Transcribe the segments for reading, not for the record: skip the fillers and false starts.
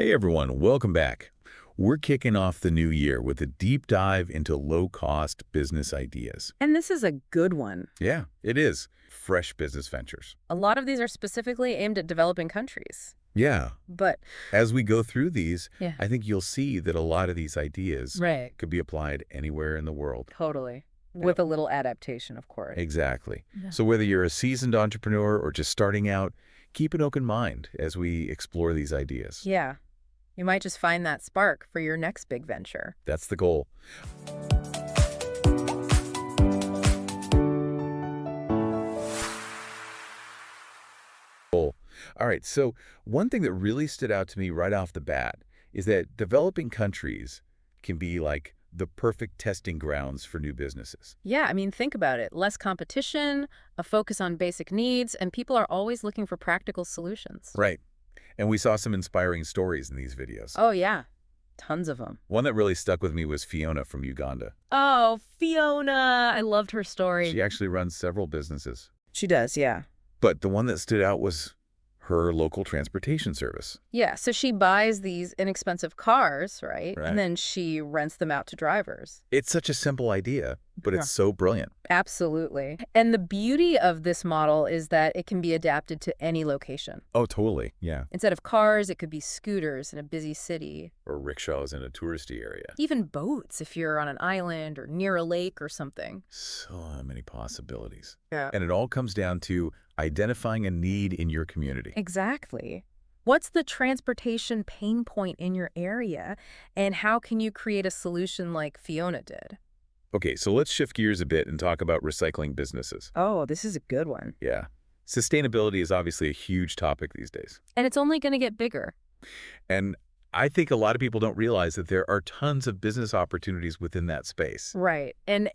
Hey everyone, welcome back. We're kicking off the new year with a deep dive into low-cost business ideas. And this is a good one. Yeah, it is. Fresh business ventures. A lot of these are specifically aimed at developing countries. Yeah, But, as we go through these, yeah, I think you'll see that a lot of these ideas right. could be applied anywhere in the world. Totally. Yeah. With a little adaptation, of course. Exactly. Yeah. So whether you're a seasoned entrepreneur or just starting out, keep an open mind as we explore these ideas. Yeah. You might just find that spark for your next big venture. That's the goal. All right, so one thing that really stood out to me right off the bat is that developing countries can be like the perfect testing grounds for new businesses. Yeah, I mean, think about it. Less competition, a focus on basic needs, and people are always looking for practical solutions. Right. And we saw some inspiring stories in these videos. Oh, yeah. Tons of them. One that really stuck with me was Fiona from Uganda. Oh, Fiona. I loved her story. She actually runs several businesses. She does, yeah. But the one that stood out was her local transportation service. Yeah, so she buys these inexpensive cars, right? Right. And then she rents them out to drivers. It's such a simple idea, but Yeah. it's so brilliant. Absolutely. And the beauty of this model is that it can be adapted to any location. Oh, totally. Yeah. Instead of cars, it could be scooters in a busy city. Or rickshaws in a touristy area. Even boats if you're on an island or near a lake or something. So many possibilities. Yeah. And it all comes down to identifying a need in your community. Exactly. What's the transportation pain point in your area, and how can you create a solution like Fiona did? Okay, so let's shift gears a bit and talk about recycling businesses. Oh, this is a good one. Yeah. Sustainability is obviously a huge topic these days. And it's only going to get bigger. And I think a lot of people don't realize that there are tons of business opportunities within that space. Right. And,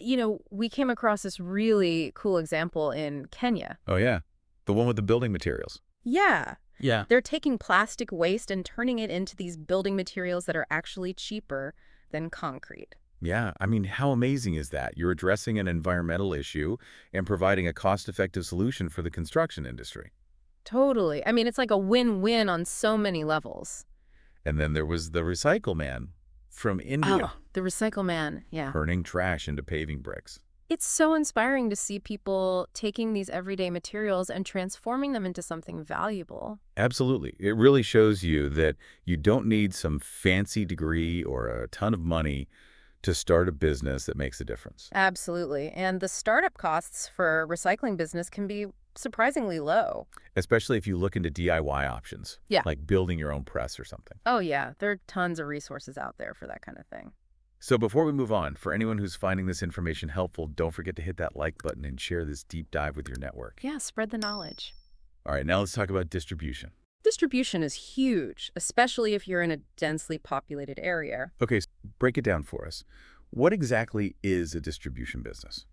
we came across this really cool example in Kenya. Oh, yeah. The one with the building materials. Yeah. Yeah. They're taking plastic waste and turning it into these building materials that are actually cheaper than concrete. Yeah, I mean, how amazing is that? You're addressing an environmental issue and providing a cost-effective solution for the construction industry. Totally. I mean, it's like a win-win on so many levels. And then there was the Recycle Man from India, Oh, the Recycle Man. Yeah. turning trash into paving bricks. It's so inspiring to see people taking these everyday materials and transforming them into something valuable. Absolutely. It really shows you that you don't need some fancy degree or a ton of money to start a business that makes a difference. Absolutely. And the startup costs for a recycling business can be surprisingly low. Especially if you look into DIY options. Yeah. Like building your own press or something. Oh, yeah. There are tons of resources out there for that kind of thing. So before we move on, for anyone who's finding this information helpful, don't forget to hit that like button and share this deep dive with your network. Yeah, spread the knowledge. All right, now let's talk about distribution. Distribution is huge, especially if you're in a densely populated area. Okay, so break it down for us. What exactly is a distribution business?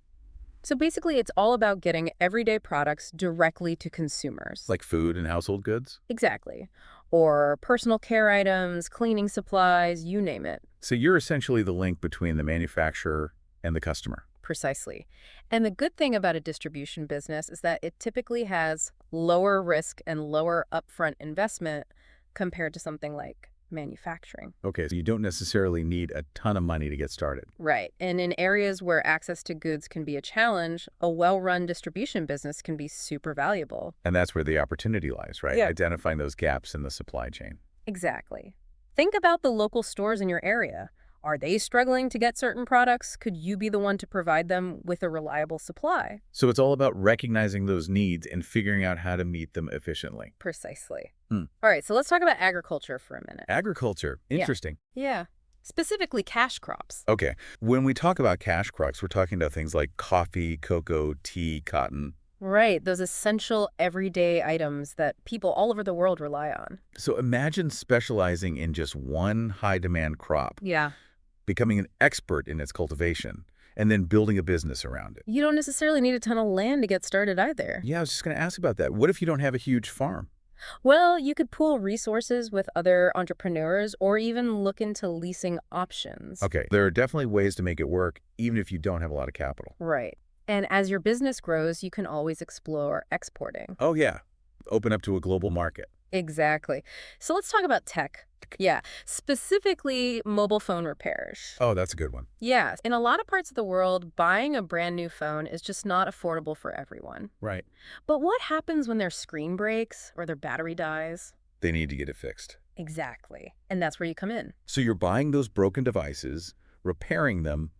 So basically, it's all about getting everyday products directly to consumers. Like food and household goods? Exactly. Or personal care items, cleaning supplies, you name it. So you're essentially the link between the manufacturer and the customer. Precisely. And the good thing about a distribution business is that it typically has lower risk and lower upfront investment compared to something like manufacturing. Okay, so you don't necessarily need a ton of money to get started. Right. And in areas where access to goods can be a challenge, a well-run distribution business can be super valuable. And that's where the opportunity lies, right? Yeah. Identifying those gaps in the supply chain. Exactly. Think about the local stores in your area. Are they struggling to get certain products? Could you be the one to provide them with a reliable supply? So it's all about recognizing those needs and figuring out how to meet them efficiently. Precisely. Hmm. All right, so let's talk about agriculture for a minute. Agriculture, interesting. Yeah. Specifically cash crops. Okay, when we talk about cash crops, we're talking about things like coffee, cocoa, tea, cotton. Right, those essential everyday items that people all over the world rely on. So imagine specializing in just one high-demand crop, Yeah. becoming an expert in its cultivation, and then building a business around it. You don't necessarily need a ton of land to get started either. Yeah, I was just going to ask about that. What if you don't have a huge farm? Well, you could pool resources with other entrepreneurs or even look into leasing options. Okay, there are definitely ways to make it work, even if you don't have a lot of capital. Right. And as your business grows, you can always explore exporting. Oh, yeah. Open up to a global market. Exactly. So let's talk about tech. Yeah, specifically mobile phone repairs. Oh, that's a good one. Yes, in a lot of parts of the world, buying a brand new phone is just not affordable for everyone. Right. But what happens when their screen breaks or their battery dies? They need to get it fixed. Exactly. And that's where you come in. So you're buying those broken devices, repairing them,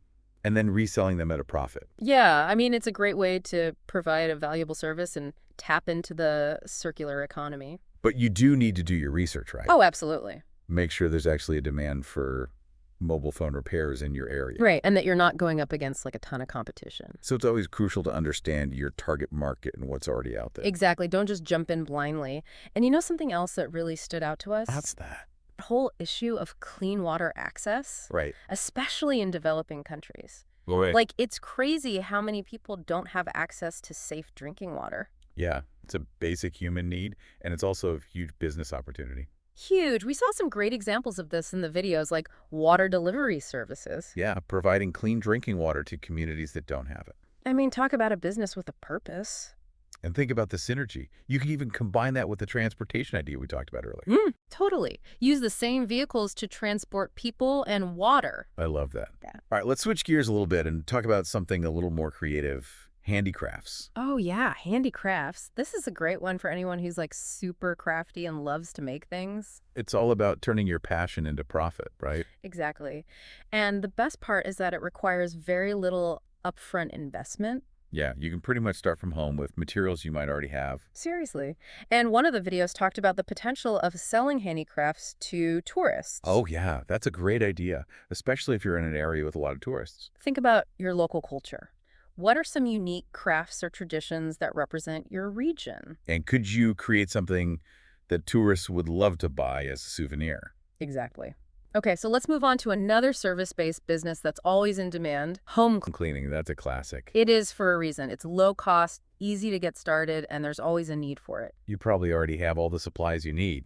and then reselling them at a profit. Yeah, I mean, it's a great way to provide a valuable service and tap into the circular economy. But you do need to do your research, right? Oh, absolutely. Make sure there's actually a demand for mobile phone repairs in your area. Right, and that you're not going up against like a ton of competition. So it's always crucial to understand your target market and what's already out there. Exactly. Don't just jump in blindly. And you know something else that really stood out to us? What's that? The whole issue of clean water access, Right. especially in developing countries. Right. Like, it's crazy how many people don't have access to safe drinking water. Yeah, it's a basic human need, and it's also a huge business opportunity. Huge. We saw some great examples of this in the videos, like water delivery services. Yeah, providing clean drinking water to communities that don't have it. I mean, talk about a business with a purpose. And think about the synergy. You can even combine that with the transportation idea we talked about earlier. Totally. Use the same vehicles to transport people and water. I love that. Yeah. All right, let's switch gears a little bit and talk about something a little more creative, handicrafts. Oh, yeah, handicrafts. This is a great one for anyone who's like super crafty and loves to make things. It's all about turning your passion into profit, right? Exactly. And the best part is that it requires very little upfront investment. Yeah, you can pretty much start from home with materials you might already have. Seriously. And one of the videos talked about the potential of selling handicrafts to tourists. Oh, yeah, that's a great idea, especially if you're in an area with a lot of tourists. Think about your local culture. What are some unique crafts or traditions that represent your region? And could you create something that tourists would love to buy as a souvenir? Exactly. Okay, so let's move on to another service-based business that's always in demand, home cleaning. Cleaning, that's a classic. It is for a reason. It's low cost, easy to get started, and there's always a need for it. You probably already have all the supplies you need.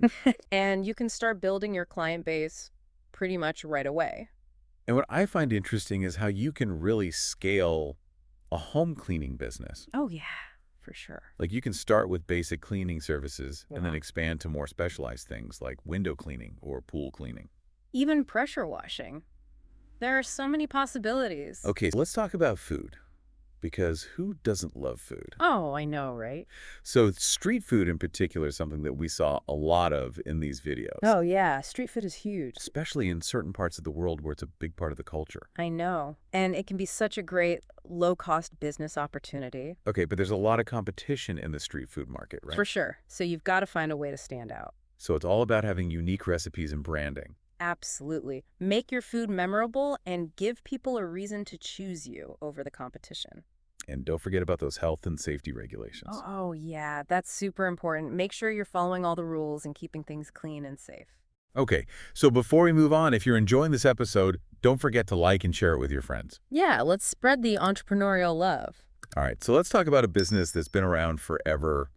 And you can start building your client base pretty much right away. And what I find interesting is how you can really scale a home cleaning business. Oh, yeah, for sure. Like you can start with basic cleaning services and then Yeah. expand to more specialized things like window cleaning or pool cleaning. Even pressure washing. There are so many possibilities. Okay, let's talk about food, because who doesn't love food? Oh, I know, right? So street food in particular is something that we saw a lot of in these videos, Oh, yeah, street food is huge. especially in certain parts of the world where it's a big part of the culture. I know. And it can be such a great low-cost business opportunity. Okay, but there's a lot of competition in the street food market, right? For sure. So you've got to find a way to stand out. So it's all about having unique recipes and branding. Absolutely. Make your food memorable and give people a reason to choose you over the competition. And don't forget about those health and safety regulations. Oh, yeah, that's super important. Make sure you're following all the rules and keeping things clean and safe. Okay, so before we move on, if you're enjoying this episode, don't forget to like and share it with your friends. Yeah, let's spread the entrepreneurial love. All right, so let's talk about a business that's been around forever,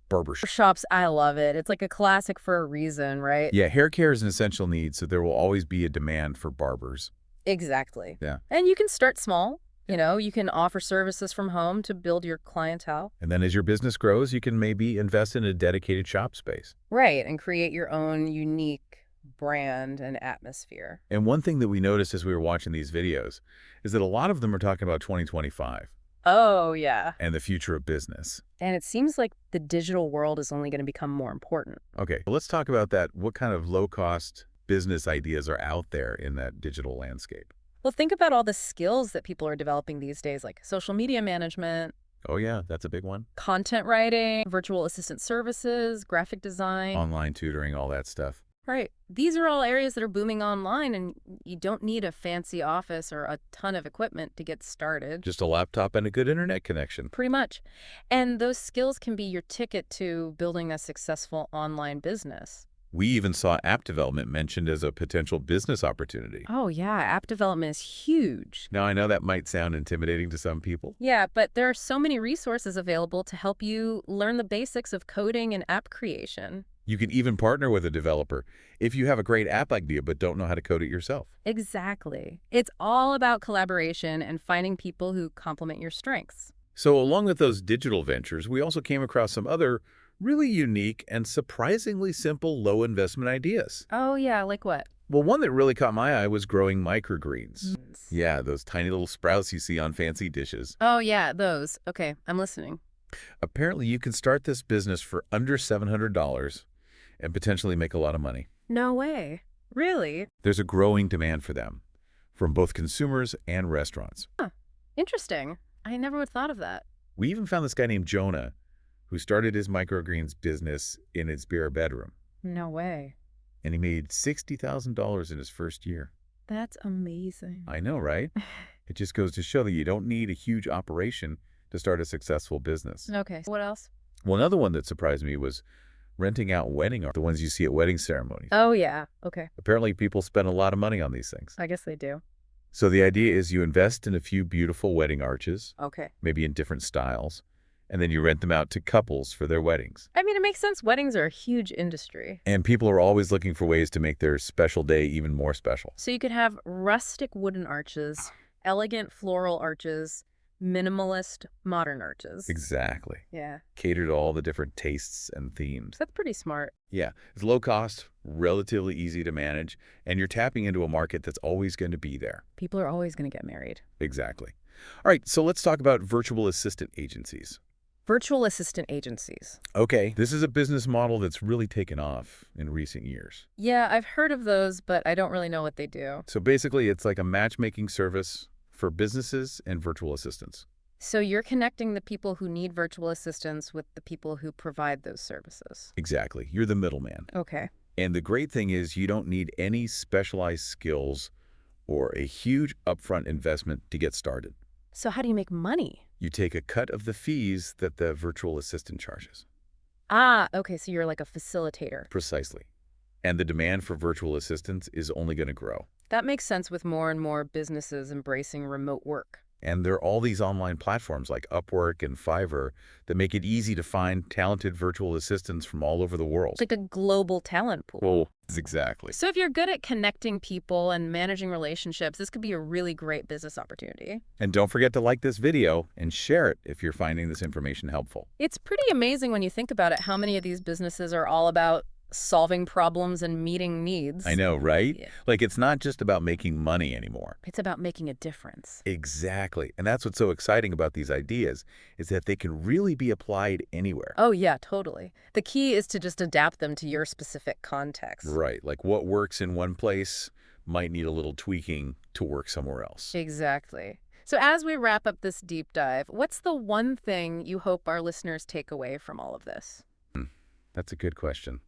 barbershop. Shops, I love it. It's like a classic for a reason, right? Yeah, hair care is an essential need, so there will always be a demand for barbers. Exactly. Yeah. And you can start small. You know, you can offer services from home to build your clientele. And then as your business grows, you can maybe invest in a dedicated shop space. Right, and create your own unique brand and atmosphere. And one thing that we noticed as we were watching these videos is that a lot of them are talking about 2025 Oh, yeah. and the future of business. And it seems like the digital world is only going to become more important. Okay, let's talk about that. What kind of low-cost business ideas are out there in that digital landscape? Well, think about all the skills that people are developing these days, like social media management, Oh yeah, that's a big one. content writing, virtual assistant services, graphic design. Online tutoring, all that stuff. Right. These are all areas that are booming online, and you don't need a fancy office or a ton of equipment to get started. Just a laptop and a good internet connection. Pretty much. And those skills can be your ticket to building a successful online business. We even saw app development mentioned as a potential business opportunity. Oh, yeah. App development is huge. Now, I know that might sound intimidating to some people. Yeah, but there are so many resources available to help you learn the basics of coding and app creation. You can even partner with a developer if you have a great app idea but don't know how to code it yourself. Exactly. It's all about collaboration and finding people who complement your strengths. So along with those digital ventures, we also came across some other Really unique and surprisingly simple low-investment ideas. Oh, yeah, like what? Well, one that really caught my eye was growing microgreens. Mm. Yeah, those tiny little sprouts you see on fancy dishes. Oh, yeah, those. Okay, I'm listening. Apparently, you can start this business for under $700 and potentially make a lot of money. No way. Really? There's a growing demand for them from both consumers and restaurants. Huh. Interesting. I never would have thought of that. We even found this guy named Jonah who started his microgreens business in his bare bedroom, No way. and he made $60,000 in his first year. That's amazing. I know, right? It just goes to show that you don't need a huge operation to start a successful business. Okay, what else? Well, another one that surprised me was renting out wedding art, the ones you see at wedding ceremonies. Oh, yeah. Okay. Apparently, people spend a lot of money on these things. I guess they do. So the idea is you invest in a few beautiful wedding arches, Okay. maybe in different styles, and then you rent them out to couples for their weddings. I mean, it makes sense. Weddings are a huge industry. And people are always looking for ways to make their special day even more special. So you could have rustic wooden arches, elegant floral arches, minimalist modern arches. Exactly. Yeah. Cater to all the different tastes and themes. That's pretty smart. Yeah, it's low cost, relatively easy to manage, and you're tapping into a market that's always going to be there. People are always going to get married. Exactly. All right, so let's talk about virtual assistant agencies. Virtual assistant agencies. Okay, this is a business model that's really taken off in recent years. Yeah, I've heard of those, but I don't really know what they do. So basically, it's like a matchmaking service for businesses and virtual assistants. So you're connecting the people who need virtual assistants with the people who provide those services. Exactly. You're the middleman. Okay. And the great thing is you don't need any specialized skills or a huge upfront investment to get started. So how do you make money? You take a cut of the fees that the virtual assistant charges. Ah, okay, so you're like a facilitator. Precisely. And the demand for virtual assistants is only going to grow. That makes sense with more and more businesses embracing remote work. And there are all these online platforms like Upwork and Fiverr that make it easy to find talented virtual assistants from all over the world. It's like a global talent pool. Well, exactly. So if you're good at connecting people and managing relationships, this could be a really great business opportunity. And don't forget to like this video and share it if you're finding this information helpful. It's pretty amazing when you think about it, how many of these businesses are all about solving problems and meeting needs. I know, right? Yeah. Like, it's not just about making money anymore. It's about making a difference. Exactly. And that's what's so exciting about these ideas, is that they can really be applied anywhere. Oh, yeah, totally. The key is to just adapt them to your specific context. Right. Like what works in one place might need a little tweaking to work somewhere else. Exactly. So as we wrap up this deep dive, what's the one thing you hope our listeners take away from all of this? That's a good question.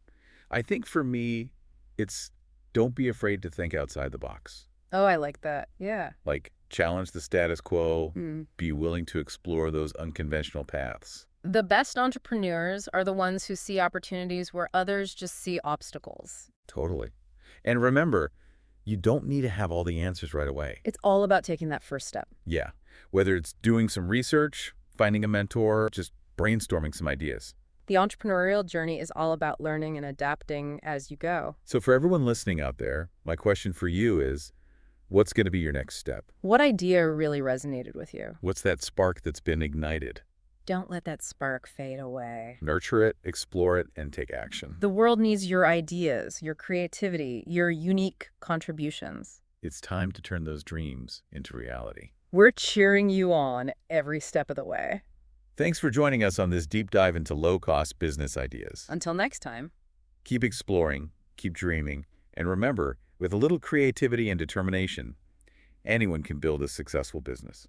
I think for me, it's don't be afraid to think outside the box. Oh, I like that. Yeah. Like, challenge the status quo, Mm. be willing to explore those unconventional paths. The best entrepreneurs are the ones who see opportunities where others just see obstacles. Totally. And remember, you don't need to have all the answers right away. It's all about taking that first step. Yeah. Whether it's doing some research, finding a mentor, just brainstorming some ideas. The entrepreneurial journey is all about learning and adapting as you go. So for everyone listening out there, my question for you is, what's going to be your next step? What idea really resonated with you? What's that spark that's been ignited? Don't let that spark fade away. Nurture it, explore it, and take action. The world needs your ideas, your creativity, your unique contributions. It's time to turn those dreams into reality. We're cheering you on every step of the way. Thanks for joining us on this deep dive into low-cost business ideas. Until next time. Keep exploring, keep dreaming, and remember, with a little creativity and determination, anyone can build a successful business.